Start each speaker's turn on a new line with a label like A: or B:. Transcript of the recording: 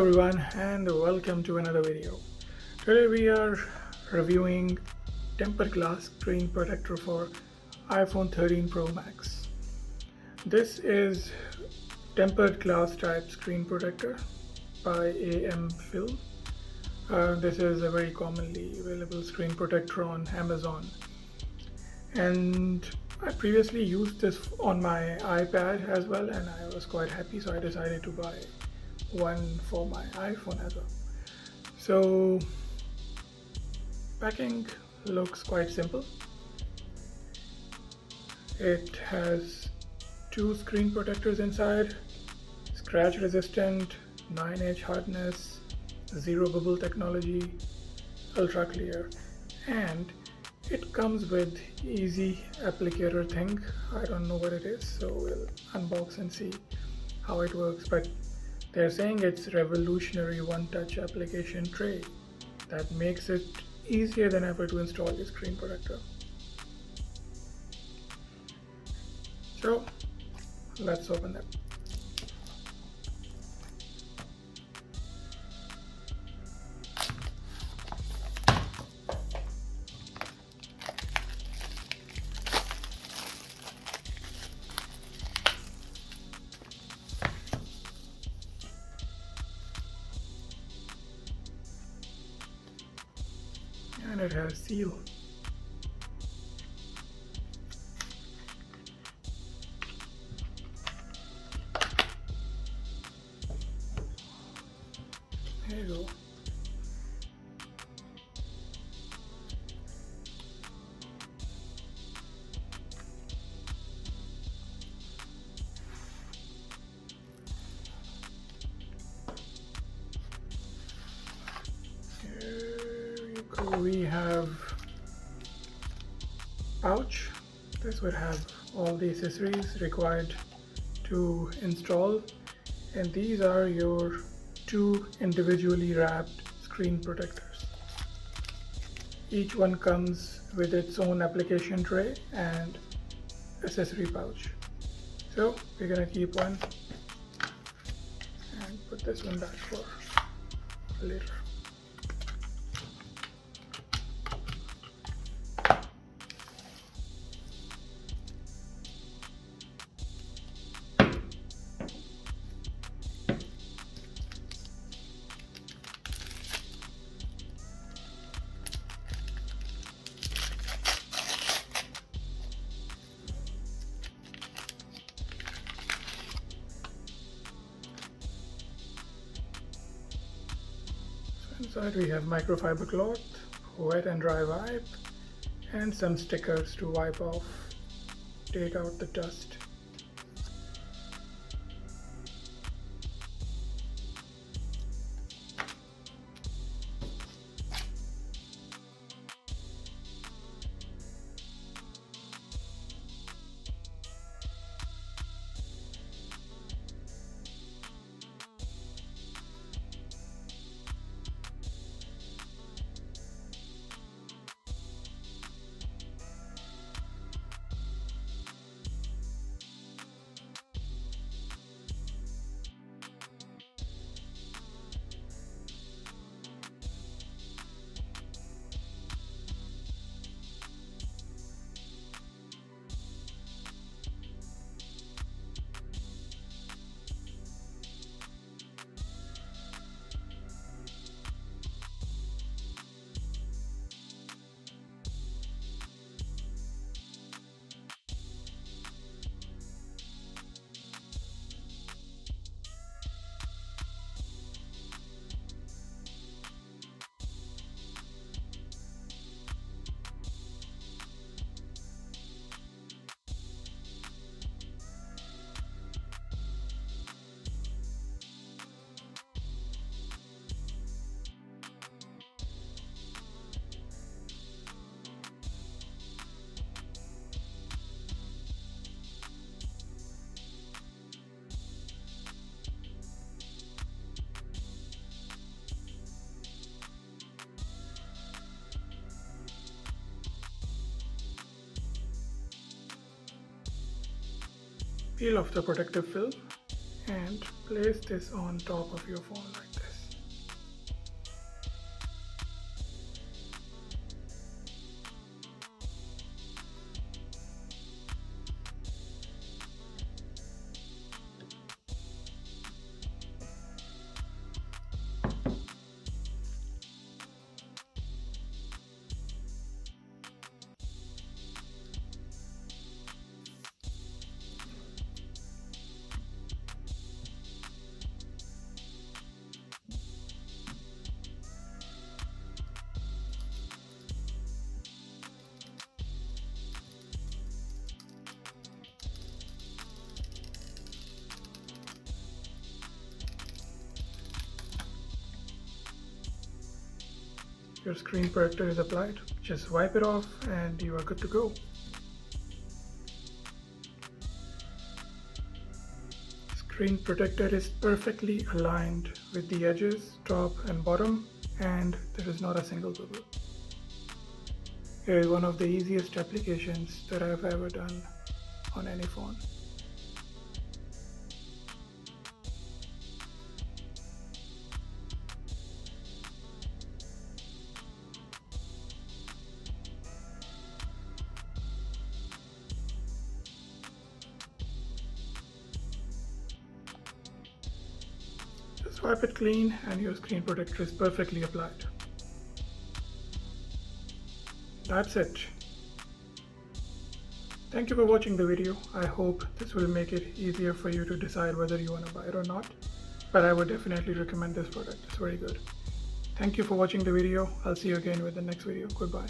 A: everyone, and welcome to another video. Today we are reviewing tempered glass screen protector for iPhone 13 Pro Max. This is tempered glass type screen protector by amFilm. This is a very commonly available screen protector on Amazon, and I previously used this on my iPad as well, and I was quite happy, so I decided to buy one for my iPhone as well. So packing looks quite simple. It has two screen protectors inside, scratch resistant, 9H hardness, zero bubble technology, ultra clear, and it comes with easy applicator thing. I don't know what it is, so we'll unbox and see how it works, but they're saying it's revolutionary one-touch application tray that makes it easier than ever to install your screen protector. So let's open them. And it has seal. There you go. We have pouch. This would have all the accessories required to install, and these are your two individually wrapped screen protectors. Each one comes with its own application tray and accessory pouch. So we're gonna keep one and put this one back for later. Inside we have microfiber cloth, wet and dry wipe, and some stickers to wipe off, take out the dust. Peel off the protective film and place this on top of your phone like this. your screen protector is applied. Just wipe it off and you are good to go. Screen protector is perfectly aligned with the edges, top and bottom, and there is not a single bubble. It is one of the easiest applications that I have ever done on any phone. Just wipe it clean and your screen protector is perfectly applied. That's it. Thank you for watching the video. I hope this will make it easier for you to decide whether you want to buy it or not. But I would definitely recommend this product. It's very good. Thank you for watching the video. I'll see you again with the next video. Goodbye.